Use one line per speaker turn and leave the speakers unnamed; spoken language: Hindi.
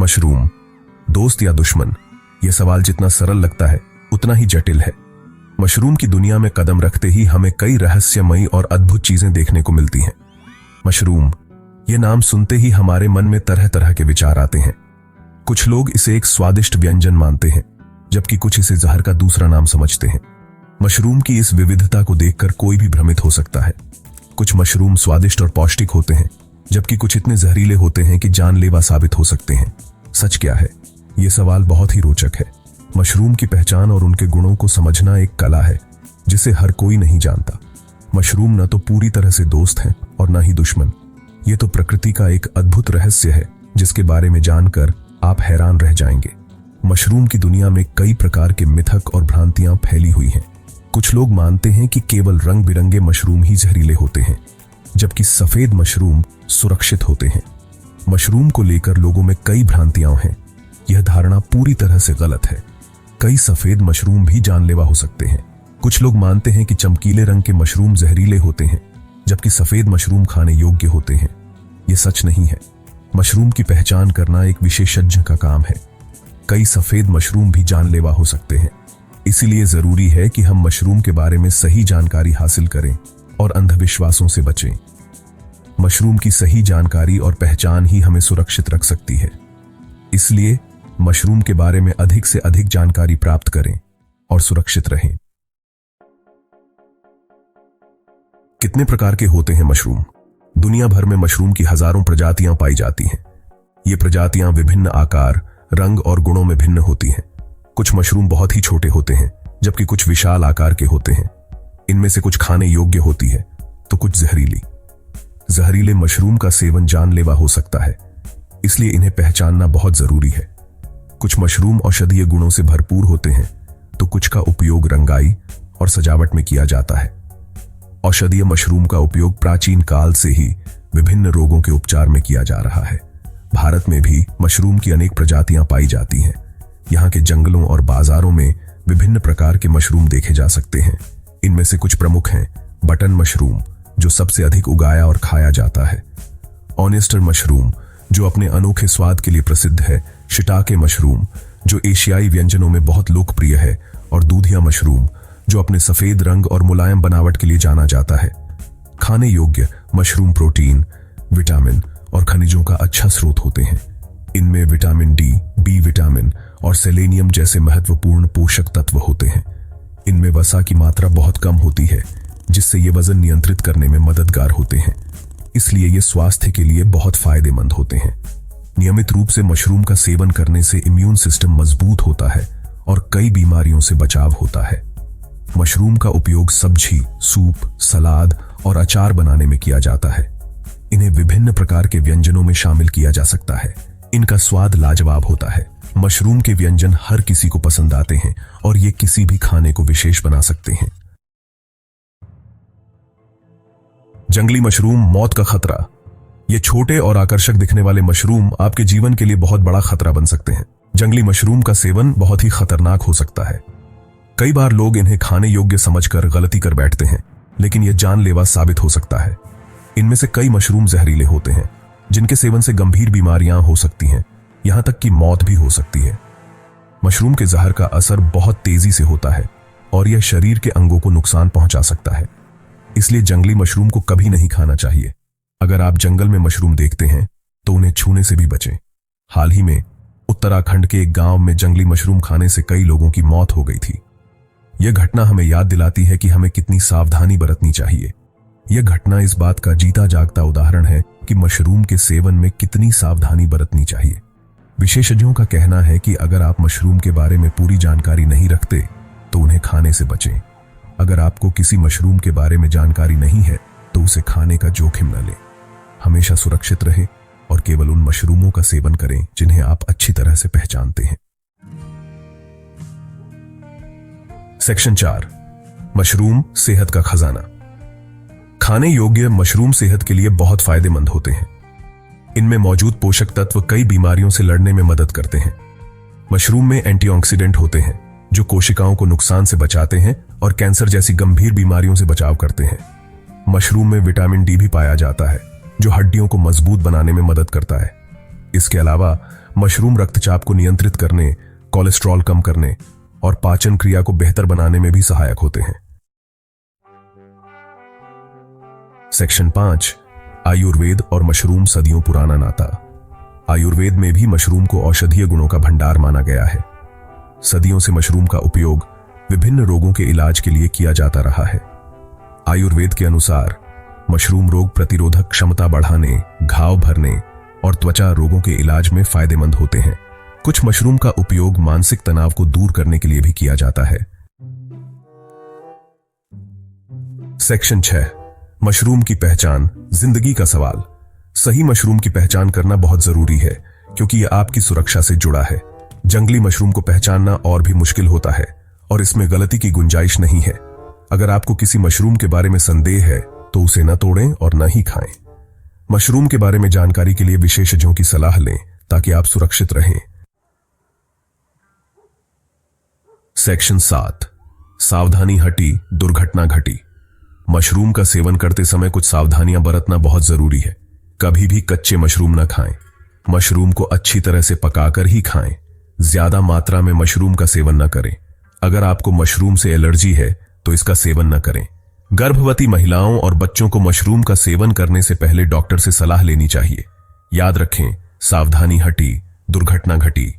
मशरूम दोस्त या दुश्मन, यह सवाल जितना सरल लगता है उतना ही जटिल है। मशरूम की दुनिया में कदम रखते ही हमें कई रहस्यमयी और अद्भुत चीजें देखने को मिलती हैं। मशरूम, यह नाम सुनते ही हमारे मन में तरह तरह के विचार आते हैं। कुछ लोग इसे एक स्वादिष्ट व्यंजन मानते हैं, जबकि कुछ इसे जहर का दूसरा नाम समझते हैं। मशरूम की इस विविधता को देखकर कोई भी भ्रमित हो सकता है। कुछ मशरूम स्वादिष्ट और पौष्टिक होते हैं, जबकि कुछ इतने जहरीले होते हैं कि जानलेवा साबित हो सकते हैं। सच क्या है? यह सवाल बहुत ही रोचक है। मशरूम की पहचान और उनके गुणों को समझना एक कला है जिसे हर कोई नहीं जानता। मशरूम न तो पूरी तरह से दोस्त हैं और न ही दुश्मन। ये तो प्रकृति का एक अद्भुत रहस्य है जिसके बारे में जानकर आप हैरान रह जाएंगे। मशरूम की दुनिया में कई प्रकार के मिथक और भ्रांतियां फैली हुई हैं। कुछ लोग मानते हैं कि केवल रंग बिरंगे मशरूम ही जहरीले होते हैं, जबकि सफेद मशरूम सुरक्षित होते हैं। मशरूम को लेकर लोगों में कई भ्रांतियां हैं। यह धारणा पूरी तरह से गलत है। कई सफेद मशरूम भी जानलेवा हो सकते हैं। कुछ लोग मानते हैं कि चमकीले रंग के मशरूम जहरीले होते हैं, जबकि सफेद मशरूम खाने योग्य होते हैं। यह सच नहीं है। मशरूम की पहचान करना एक विशेषज्ञ का काम है। कई सफेद मशरूम भी जानलेवा हो सकते हैं। इसीलिए जरूरी है कि हम मशरूम के बारे में सही जानकारी हासिल करें और अंधविश्वासों से बचें। मशरूम की सही जानकारी और पहचान ही हमें सुरक्षित रख सकती है। इसलिए मशरूम के बारे में अधिक से अधिक जानकारी प्राप्त करें और सुरक्षित रहें। कितने प्रकार के होते हैं मशरूम? दुनिया भर में मशरूम की हजारों प्रजातियां पाई जाती हैं। ये प्रजातियां विभिन्न आकार, रंग और गुणों में भिन्न होती हैं। कुछ मशरूम बहुत ही छोटे होते हैं, जबकि कुछ विशाल आकार के होते हैं। इनमें से कुछ खाने योग्य होती है तो कुछ जहरीली। जहरीले मशरूम का सेवन जानलेवा हो सकता है, इसलिए इन्हें पहचानना बहुत जरूरी है। कुछ मशरूम औषधीय गुणों से भरपूर होते हैं तो कुछ का उपयोग रंगाई और सजावट में किया जाता है। औषधीय मशरूम का उपयोग प्राचीन काल से ही विभिन्न रोगों के उपचार में किया जा रहा है। भारत में भी मशरूम की अनेक प्रजातियां पाई जाती हैं। यहाँ के जंगलों और बाजारों में विभिन्न प्रकार के मशरूम देखे जा सकते हैं। इनमें से कुछ प्रमुख हैं बटन मशरूम, जो सबसे अधिक उगाया और खाया जाता है। ऑयस्टर मशरूम, जो अपने अनोखे स्वाद के लिए प्रसिद्ध है। शिटाके मशरूम, जो एशियाई व्यंजनों में बहुत लोकप्रिय है। और दूधिया मशरूम, जो अपने सफेद रंग और मुलायम बनावट के लिए जाना जाता है। खाने योग्य मशरूम प्रोटीन, विटामिन और खनिजों का अच्छा स्रोत होते हैं। इनमें विटामिन डी, बी विटामिन और सेलेनियम जैसे महत्वपूर्ण पोषक तत्व होते हैं। इनमें वसा की मात्रा बहुत कम होती है, जिससे ये वजन नियंत्रित करने में मददगार होते हैं। इसलिए ये स्वास्थ्य के लिए बहुत फायदेमंद होते हैं। नियमित रूप से मशरूम का सेवन करने से इम्यून सिस्टम मजबूत होता है और कई बीमारियों से बचाव होता है। मशरूम का उपयोग सब्जी, सूप, सलाद और अचार बनाने में किया जाता है। इन्हें विभिन्न प्रकार के व्यंजनों में शामिल किया जा सकता है। इनका स्वाद लाजवाब होता है। मशरूम के व्यंजन हर किसी को पसंद आते हैं और ये किसी भी खाने को विशेष बना सकते हैं। जंगली मशरूम, मौत का खतरा। ये छोटे और आकर्षक दिखने वाले मशरूम आपके जीवन के लिए बहुत बड़ा खतरा बन सकते हैं। जंगली मशरूम का सेवन बहुत ही खतरनाक हो सकता है। कई बार लोग इन्हें खाने योग्य समझकर गलती कर बैठते हैं, लेकिन यह जानलेवा साबित हो सकता है। इनमें से कई मशरूम जहरीले होते हैं, जिनके सेवन से गंभीर बीमारियां हो सकती हैं, यहां तक कि मौत भी हो सकती है। मशरूम के जहर का असर बहुत तेजी से होता है और यह शरीर के अंगों को नुकसान पहुंचा सकता है। इसलिए जंगली मशरूम को कभी नहीं खाना चाहिए। अगर आप जंगल में मशरूम देखते हैं तो उन्हें छूने से भी बचें। हाल ही में उत्तराखंड के एक गांव में जंगली मशरूम खाने से कई लोगों की मौत हो गई थी। यह घटना हमें याद दिलाती है कि हमें कितनी सावधानी बरतनी चाहिए। यह घटना इस बात का जीता जागता उदाहरण है कि मशरूम के सेवन में कितनी सावधानी बरतनी चाहिए। विशेषज्ञों का कहना है कि अगर आप मशरूम के बारे में पूरी जानकारी नहीं रखते तो उन्हें खाने से बचें। अगर आपको किसी मशरूम के बारे में जानकारी नहीं है तो उसे खाने का जोखिम न लें। हमेशा सुरक्षित रहें और केवल उन मशरूमों का सेवन करें जिन्हें आप अच्छी तरह से पहचानते हैं। सेक्शन 4, मशरूम सेहत का खजाना। खाने योग्य मशरूम सेहत के लिए बहुत फायदेमंद होते हैं। इनमें मौजूद पोषक तत्व कई बीमारियों से लड़ने में मदद करते हैं। मशरूम में एंटीऑक्सीडेंट होते हैं जो कोशिकाओं को नुकसान से बचाते हैं और कैंसर जैसी गंभीर बीमारियों से बचाव करते हैं। मशरूम में विटामिन डी भी पाया जाता है जो हड्डियों को मजबूत बनाने में मदद करता है। इसके अलावा मशरूम रक्तचाप को नियंत्रित करने, कोलेस्ट्रॉल कम करने और पाचन क्रिया को बेहतर बनाने में भी सहायक होते हैं। सेक्शन 5, आयुर्वेद और मशरूम सदियों पुराना नाता। आयुर्वेद में भी मशरूम को औषधीय गुणों का भंडार माना गया है। सदियों से मशरूम का उपयोग विभिन्न रोगों के इलाज के लिए किया जाता रहा है। आयुर्वेद के अनुसार मशरूम रोग प्रतिरोधक क्षमता बढ़ाने, घाव भरने और त्वचा रोगों के इलाज में फायदेमंद होते हैं। कुछ मशरूम का उपयोग मानसिक तनाव को दूर करने के लिए भी किया जाता है। सेक्शन 6, मशरूम की पहचान, जिंदगी का सवाल। सही मशरूम की पहचान करना बहुत जरूरी है क्योंकि यह आपकी सुरक्षा से जुड़ा है। जंगली मशरूम को पहचानना और भी मुश्किल होता है और इसमें गलती की गुंजाइश नहीं है। अगर आपको किसी मशरूम के बारे में संदेह है तो उसे न तोड़ें और न ही खाएं। मशरूम के बारे में जानकारी के लिए विशेषज्ञों की सलाह लें ताकि आप सुरक्षित रहें। सेक्शन 7, सावधानी हटी, दुर्घटना घटी। मशरूम का सेवन करते समय कुछ सावधानियां बरतना बहुत जरूरी है। कभी भी कच्चे मशरूम न खाएं। मशरूम को अच्छी तरह से पकाकर ही खाएं। ज्यादा मात्रा में मशरूम का सेवन न करें। अगर आपको मशरूम से एलर्जी है तो इसका सेवन न करें। गर्भवती महिलाओं और बच्चों को मशरूम का सेवन करने से पहले डॉक्टर से सलाह लेनी चाहिए। याद रखें, सावधानी हटी, दुर्घटना घटी।